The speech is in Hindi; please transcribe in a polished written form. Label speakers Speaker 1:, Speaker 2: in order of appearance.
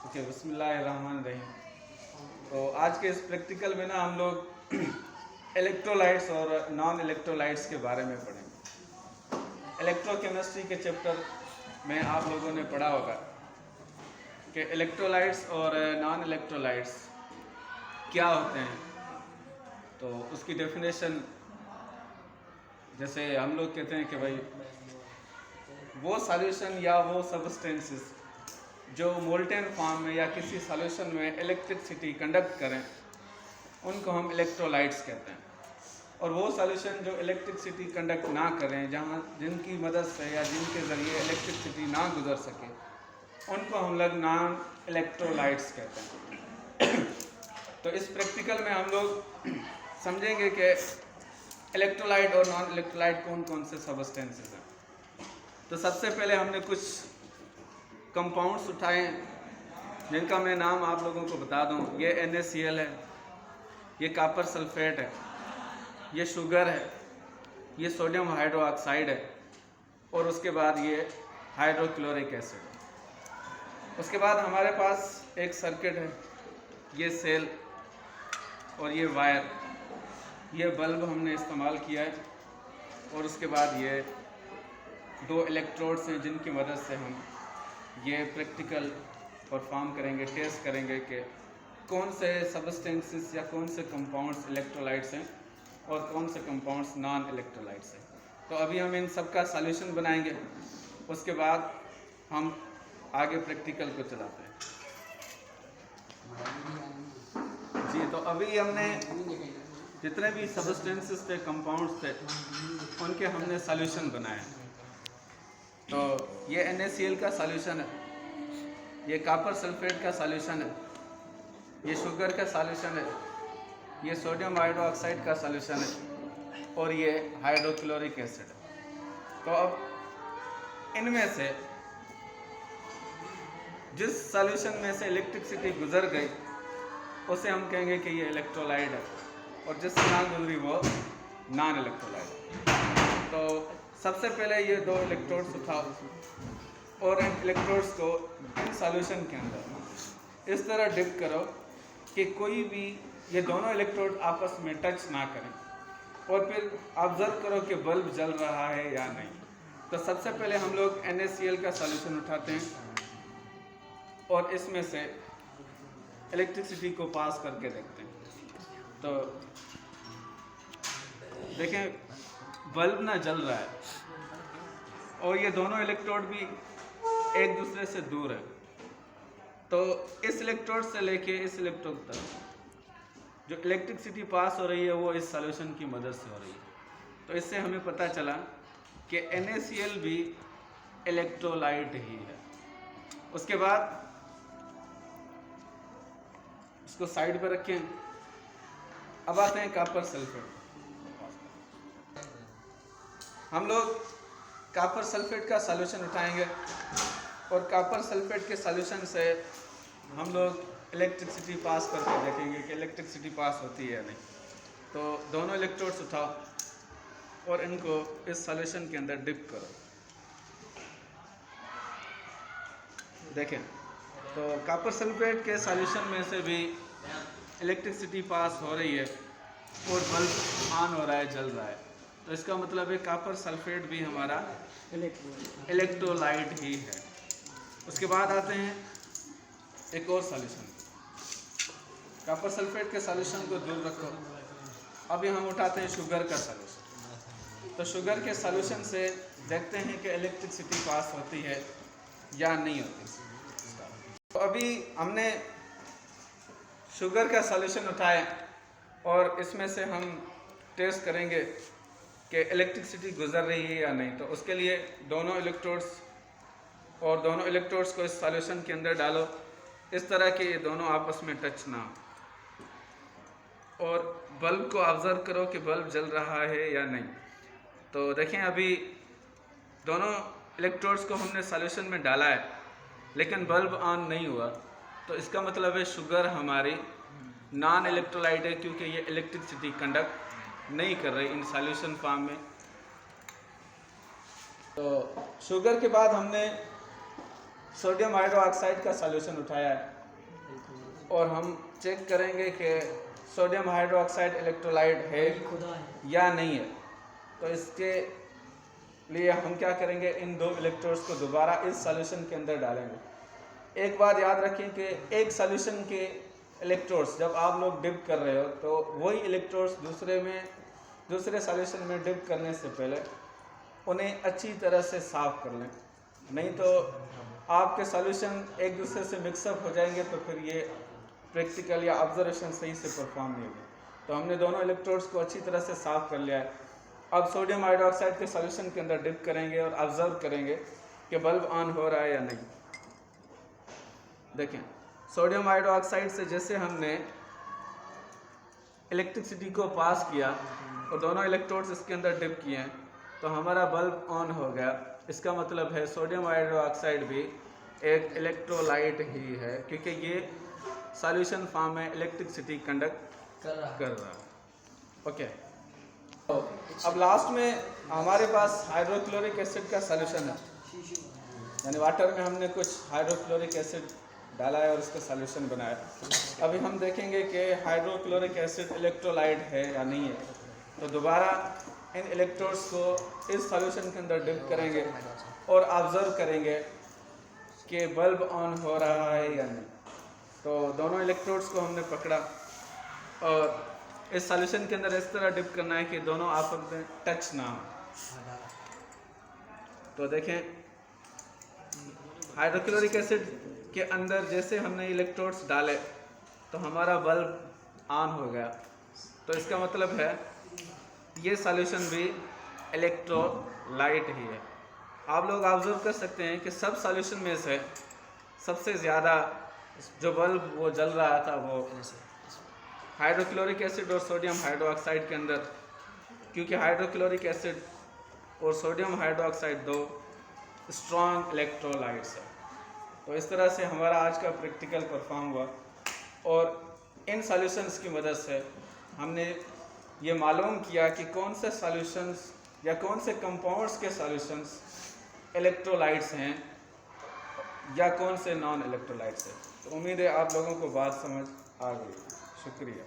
Speaker 1: ओके, बिस्मिल्लाहिर्रहमानिर्रहीम। तो आज के इस प्रैक्टिकल में ना हम लोग इलेक्ट्रोलाइट्स और नॉन इलेक्ट्रोलाइट्स के बारे में पढ़ेंगे। इलेक्ट्रोकेमिस्ट्री के चैप्टर में आप लोगों ने पढ़ा होगा कि इलेक्ट्रोलाइट्स और नॉन इलेक्ट्रोलाइट्स क्या होते हैं। तो उसकी डेफिनेशन जैसे हम लोग कहते हैं कि भाई वो सॉल्यूशन या वो सब्सटेंसेस जो मोल्टेन फॉर्म में या किसी सॉल्यूशन में इलेक्ट्रिसिटी कंडक्ट करें उनको हम इलेक्ट्रोलाइट्स कहते हैं। और वो सॉल्यूशन जो इलेक्ट्रिसिटी कंडक्ट ना करें, जहाँ जिनकी मदद से या जिनके ज़रिए इलेक्ट्रिसिटी ना गुजर सके, उनको हम लोग नॉन इलेक्ट्रोलाइट्स कहते हैं। तो इस प्रैक्टिकल में हम लोग समझेंगे कि इलेक्ट्रोलाइट और नॉन इलेक्ट्रोलाइट कौन कौन से सब्सटेंसेस हैं। तो सबसे पहले हमने कुछ कंपाउंड्स उठाए जिनका मैं नाम आप लोगों को बता दूं। ये NaCl है, ये कॉपर सल्फेट है, ये शुगर है, ये सोडियम हाइड्रोक्साइड है और उसके बाद ये हाइड्रोक्लोरिक एसिड है। उसके बाद हमारे पास एक सर्किट है, ये सेल और ये वायर, ये बल्ब हमने इस्तेमाल किया है। और उसके बाद ये दो इलेक्ट्रोड्स हैं जिनकी मदद से हम ये प्रैक्टिकल परफॉर्म करेंगे, टेस्ट करेंगे कि कौन से सब्सटेंसेस या कौन से कंपाउंड्स इलेक्ट्रोलाइट्स हैं और कौन से कंपाउंड्स नॉन इलेक्ट्रोलाइट्स हैं। तो अभी हम इन सब का सॉल्यूशन बनाएंगे, उसके बाद हम आगे प्रैक्टिकल को चलाते हैं। जी, तो अभी हमने जितने भी सब्सटेंसेस थे, कंपाउंड्स थे, उनके हमने सॉल्यूशन बनाए। तो ये NaCl का सॉल्यूशन है, ये कॉपर सल्फेट का सॉल्यूशन है, ये शुगर का सॉल्यूशन है, ये सोडियम हाइड्रोक्साइड का सॉल्यूशन है और ये हाइड्रोक्लोरिक एसिड है। तो अब इनमें से जिस सॉल्यूशन में से इलेक्ट्रिसिटी गुजर गई उसे हम कहेंगे कि ये इलेक्ट्रोलाइट है, और जिससे ना गुजरी वो नॉन इलेक्ट्रोलाइट। तो सबसे पहले ये दो इलेक्ट्रोड्स उठाओ और इन इलेक्ट्रोड्स को इन सॉल्यूशन के अंदर इस तरह डिप करो कि कोई भी ये दोनों इलेक्ट्रोड आपस में टच ना करें, और फिर ऑब्जर्व करो कि बल्ब जल रहा है या नहीं। तो सबसे पहले हम लोग NaCl का सॉल्यूशन उठाते हैं और इसमें से इलेक्ट्रिसिटी को पास करके देखते हैं। तो देखें, बल्ब ना जल रहा है और ये दोनों इलेक्ट्रोड भी एक दूसरे से दूर है। तो इस इलेक्ट्रोड से लेके इस इलेक्ट्रोड तक जो इलेक्ट्रिसिटी पास हो रही है वो इस सॉल्यूशन की मदद से हो रही है। तो इससे हमें पता चला कि NaCl भी इलेक्ट्रोलाइट ही है। उसके बाद इसको साइड पर रखें। अब आते हैं कॉपर सल्फेट। हम लोग कॉपर सल्फेट का सॉल्यूशन उठाएंगे और कॉपर सल्फेट के सॉल्यूशन से हम लोग इलेक्ट्रिसिटी पास करके देखेंगे कि इलेक्ट्रिसिटी पास होती है या नहीं। तो दोनों इलेक्ट्रोड्स उठाओ और इनको इस सॉल्यूशन के अंदर डिप करो। देखें, तो कॉपर सल्फेट के सॉल्यूशन में से भी इलेक्ट्रिसिटी पास हो रही है और बल्ब ऑन हो रहा है, जल रहा है। तो इसका मतलब है कॉपर सल्फेट भी हमारा इलेक्ट्रोलाइट ही है। उसके बाद आते हैं एक और सॉल्यूशन। कॉपर सल्फेट के सॉल्यूशन को दूर रखो। अभी हम उठाते हैं शुगर का सॉल्यूशन। तो शुगर के सॉल्यूशन से देखते हैं कि इलेक्ट्रिसिटी पास होती है या नहीं होती। तो अभी हमने शुगर का सॉल्यूशन उठाया और इसमें से हम टेस्ट करेंगे कि इलेक्ट्रिसिटी गुजर रही है या नहीं। तो उसके लिए दोनों इलेक्ट्रोड्स को इस सॉल्यूशन के अंदर डालो, इस तरह कि ये दोनों आपस में टच ना हो, और बल्ब को ऑब्जर्व करो कि बल्ब जल रहा है या नहीं। तो देखें, अभी दोनों इलेक्ट्रोड्स को हमने सॉल्यूशन में डाला है लेकिन बल्ब ऑन नहीं हुआ। तो इसका मतलब है शुगर हमारी नॉन इलेक्ट्रोलाइट है, क्योंकि ये इलेक्ट्रिसिटी कंडक्ट नहीं कर रही इन सॉल्यूशन फॉर्म में। तो शुगर के बाद हमने सोडियम हाइड्रोक्साइड का सॉल्यूशन उठाया है और हम चेक करेंगे कि सोडियम हाइड्रोक्साइड इलेक्ट्रोलाइट है या नहीं है। तो इसके लिए हम क्या करेंगे, इन दो इलेक्ट्रोड्स को दोबारा इस सॉल्यूशन के अंदर डालेंगे। एक बात याद रखें कि एक सॉल्यूशन के इलेक्ट्रोड्स जब आप लोग डिप कर रहे हो तो वही इलेक्ट्रोड्स दूसरे सॉल्यूशन में डिप करने से पहले उन्हें अच्छी तरह से साफ़ कर लें, नहीं तो आपके सॉल्यूशन एक दूसरे से मिक्सअप हो जाएंगे तो फिर ये प्रैक्टिकल या ऑब्जर्वेशन सही से परफॉर्म नहीं होगी। तो हमने दोनों इलेक्ट्रोड्स को अच्छी तरह से साफ़ कर लिया है। अब सोडियम हाइड्रोक्साइड के सॉल्यूशन के अंदर डिप करेंगे और ऑब्जर्व करेंगे कि बल्ब ऑन हो रहा है या नहीं। देखें, सोडियम हाइड्रोक्साइड से जैसे हमने इलेक्ट्रिसिटी को पास किया और दोनों इलेक्ट्रोड्स इसके अंदर डिप किए हैं तो हमारा बल्ब ऑन हो गया। इसका मतलब है सोडियम हाइड्रोक्साइड भी एक इलेक्ट्रोलाइट ही है, क्योंकि ये सॉल्यूशन फॉर्म में इलेक्ट्रिसिटी कंडक्ट कर रहा है। ओके, अब लास्ट में हमारे पास हाइड्रोक्लोरिक एसिड का सॉल्यूशन है, यानी वाटर में हमने कुछ हाइड्रोक्लोरिक एसिड डाला है और इसका सॉल्यूशन बनाया। अभी हम देखेंगे कि हाइड्रोक्लोरिक एसिड इलेक्ट्रोलाइट है या नहीं है। तो दोबारा इन इलेक्ट्रोड्स को इस सॉल्यूशन के अंदर डिप करेंगे और ऑब्जर्व करेंगे कि बल्ब ऑन हो रहा है या नहीं। तो दोनों इलेक्ट्रोड्स को हमने पकड़ा और इस सॉल्यूशन के अंदर इस तरह डिप करना है कि दोनों आपस में टच ना हो। तो देखें, हाइड्रोक्लोरिक एसिड के अंदर जैसे हमने इलेक्ट्रोड्स डाले तो हमारा बल्ब ऑन हो गया। तो इसका मतलब है ये सॉल्यूशन भी इलेक्ट्रोलाइट ही है। आप लोग ऑब्जर्व कर सकते हैं कि सब सॉल्यूशन में से सबसे ज़्यादा जो बल्ब वो जल रहा था वो हाइड्रोक्लोरिक एसिड और सोडियम हाइड्रोक्साइड के अंदर, क्योंकि हाइड्रोक्लोरिक एसिड और सोडियम हाइड्रोक्साइड दो स्ट्रॉन्ग इलेक्ट्रोलाइट्स हैं। तो इस तरह से हमारा आज का प्रैक्टिकल परफॉर्म हुआ और इन सॉल्यूशंस की मदद से हमने ये मालूम किया कि कौन से सॉल्यूशंस या कौन से कंपाउंड्स के सॉल्यूशंस इलेक्ट्रोलाइट्स हैं या कौन से नॉन इलेक्ट्रोलाइट्स हैं। तो उम्मीद है आप लोगों को बात समझ आ गई। शुक्रिया।